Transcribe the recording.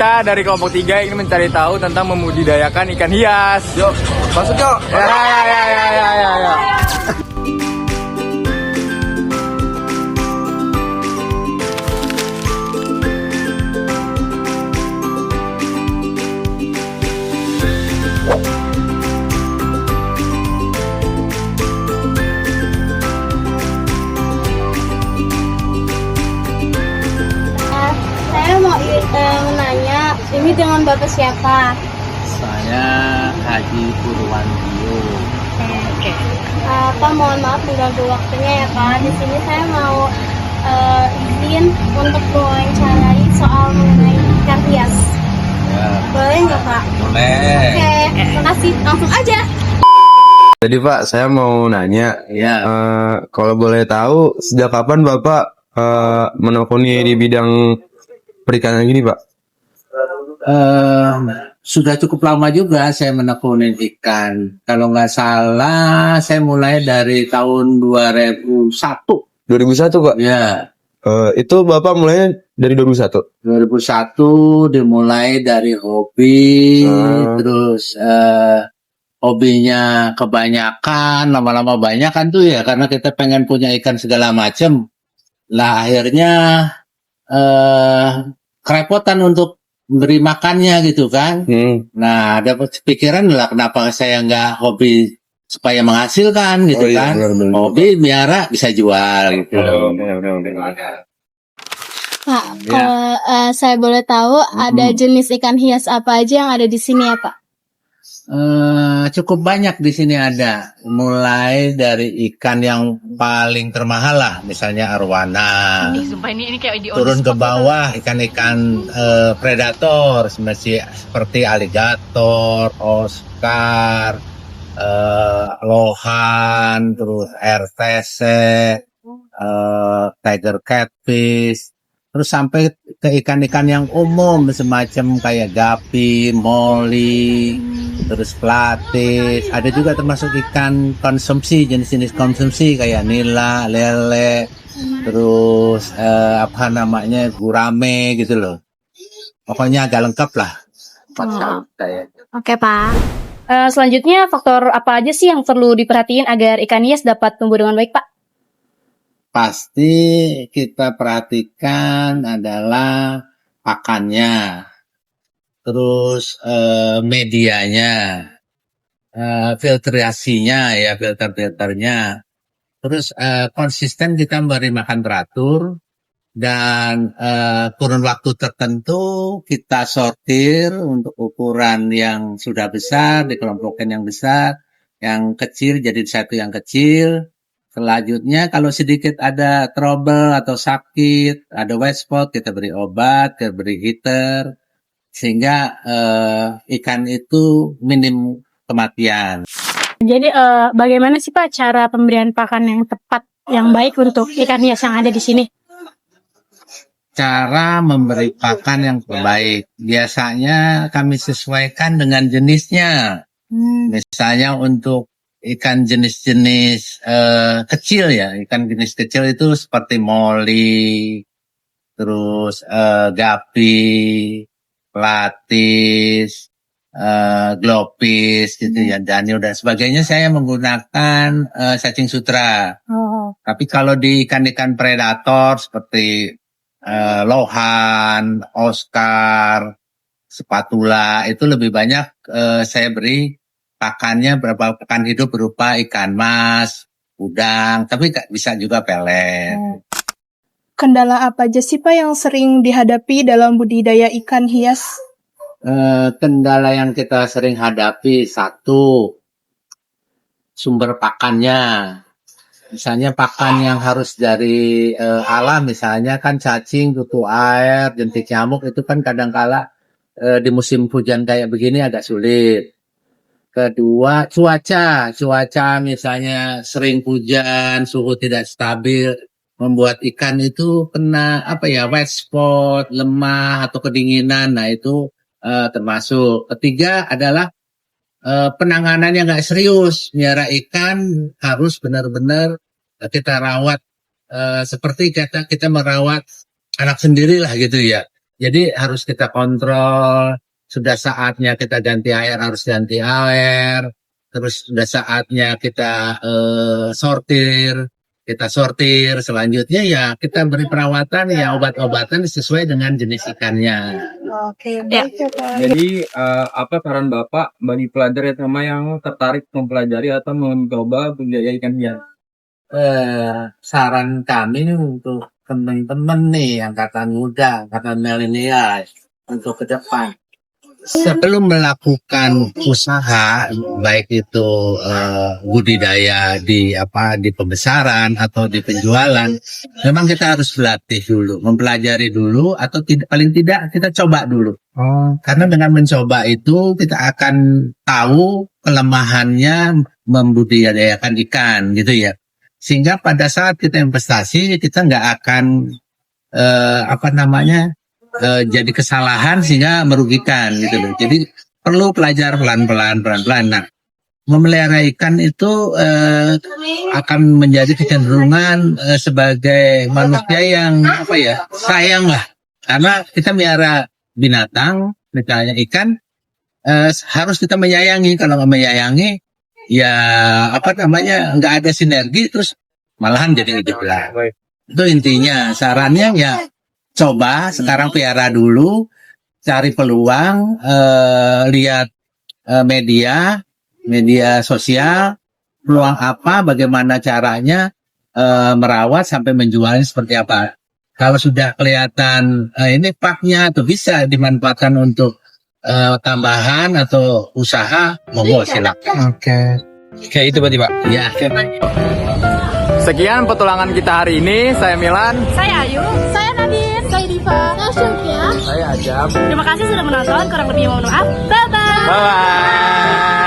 kita dari kelompok 3 ingin mencari tahu tentang membudidayakan ikan hias. Yuk, masuk yuk. Ya. Saya mau menanya, ini dengan Bapak siapa? Saya Haji Purwandio. Oke. Pak, mohon maaf mengganggu waktunya ya Pak. Di sini saya mau izin untuk mewawancarai soal mengenai ikan hias. Ya, Boleh nggak Pak? boleh. Oke, makasih. Langsung aja. Jadi Pak, saya mau nanya, Ya, kalau boleh tahu sejak kapan Bapak menekuni di bidang perikanan gini Pak? sudah cukup lama juga saya menekuni ikan. Kalau nggak salah, saya mulai dari tahun 2001. 2001 Pak? Ya, Itu Bapak mulainya dari 2001? 2001 dimulai dari hobi, terus hobinya kebanyakan, lama-lama banyak kan tuh ya, karena kita pengen punya ikan segala macam. Lah akhirnya kerepotan untuk beri makannya gitu kan. Nah, dapat pikiran lah kenapa saya nggak hobi supaya menghasilkan gitu Oh, iya, kan. benar-benar. Hobi miara bisa jual gitu. Pak, Ya. kalau saya boleh tahu ada jenis ikan hias apa aja yang ada di sini ya Pak? Cukup banyak di sini ada, mulai dari ikan yang paling termahal lah, misalnya arwana. Sumpah ini kayak di Turun ke bawah ikan-ikan predator seperti aligator, oscar, lohan, terus air tese, tiger catfish, terus sampai ke ikan-ikan yang umum semacam kayak gapi, moli, terus platis. Ada juga termasuk ikan konsumsi, jenis-jenis konsumsi kayak nila, lele, terus apa namanya gurame gitu loh. Pokoknya agak lengkap lah. Oke Pak. Selanjutnya, faktor apa aja sih yang perlu diperhatiin agar ikan hias dapat tumbuh dengan baik, Pak? Pasti kita perhatikan adalah pakannya, terus medianya, filtrasinya ya, filternya, terus konsisten kita memberi makan teratur, dan kurun waktu tertentu kita sortir untuk ukuran yang sudah besar dikelompokkan yang besar, yang kecil jadi satu yang kecil. Selanjutnya kalau sedikit ada trouble atau sakit, ada white spot, kita beri obat, kita beri heater, sehingga ikan itu minim kematian. Jadi, bagaimana sih Pak cara pemberian pakan yang tepat, yang baik untuk ikan hias yang ada di sini? Cara memberi pakan yang terbaik, biasanya kami sesuaikan dengan jenisnya. Misalnya untuk ikan jenis-jenis kecil ya, ikan jenis kecil itu seperti moli, terus gapi, platis, glopis gitu ya, danio dan sebagainya, saya menggunakan cacing sutra. Tapi kalau di ikan-ikan predator seperti lohan, oscar, spatula, itu lebih banyak saya beri pakannya berapa pakan hidup berupa ikan mas, udang, tapi bisa juga pelet. Kendala apa aja sih Pak yang sering dihadapi dalam budidaya ikan hias? Kendala yang kita sering hadapi, satu, sumber pakannya. Misalnya pakan yang harus dari alam, misalnya kan cacing, kutu air, jentik nyamuk, itu kan kadangkala di musim hujan kayak begini agak sulit. Kedua, cuaca misalnya sering hujan, suhu tidak stabil, membuat ikan itu kena white spot, lemah atau kedinginan. Nah itu termasuk. Ketiga adalah penanganan yang nggak serius. Miara ikan harus benar-benar kita rawat seperti kita merawat anak sendiri lah gitu ya. Jadi harus kita kontrol, sudah saatnya kita ganti air, harus ganti air. Terus sudah saatnya kita sortir, selanjutnya ya kita beri perawatan ya obat-obatan sesuai dengan jenis ikannya. Oke, Ya. baik ya Pak. Jadi apa saran Bapak bagi pelajar SMA yang tertarik mempelajari atau mencoba budidaya ikan hias? Saran kami untuk teman-teman nih angkatan muda, angkatan milenial untuk ke depan. Sebelum melakukan usaha baik itu budidaya di pembesaran atau di penjualan, memang kita harus berlatih dulu, mempelajari dulu atau paling tidak kita coba dulu. Karena dengan mencoba itu kita akan tahu kelemahannya membudidayakan ikan gitu ya. Sehingga pada saat kita investasi kita nggak akan jadi kesalahan sehingga merugikan gitu loh. Jadi perlu belajar pelan-pelan. Nah, memelihara ikan itu akan menjadi kecenderungan sebagai manusia yang sayang lah. Karena kita melihara binatang, misalnya ikan, harus kita menyayangi. Kalau nggak menyayangi, ya nggak ada sinergi, terus malahan jadi gejolak. Itu intinya. Sarannya ya coba sekarang pelihara dulu, cari peluang, lihat media sosial, peluang apa, bagaimana caranya merawat sampai menjualnya seperti apa. Kalau sudah kelihatan ini paknya atau bisa dimanfaatkan untuk tambahan atau usaha, monggo silakan. Kayak itu berarti Pak. Ya. Sekian petualangan kita hari ini. Saya Milan. Saya Ayu. Saya Nadine. Saya Diva. Saya Sylvia. Saya Ajam. Terima kasih sudah menonton. Kurang lebihnya mohon maaf. Bye-bye. Bye.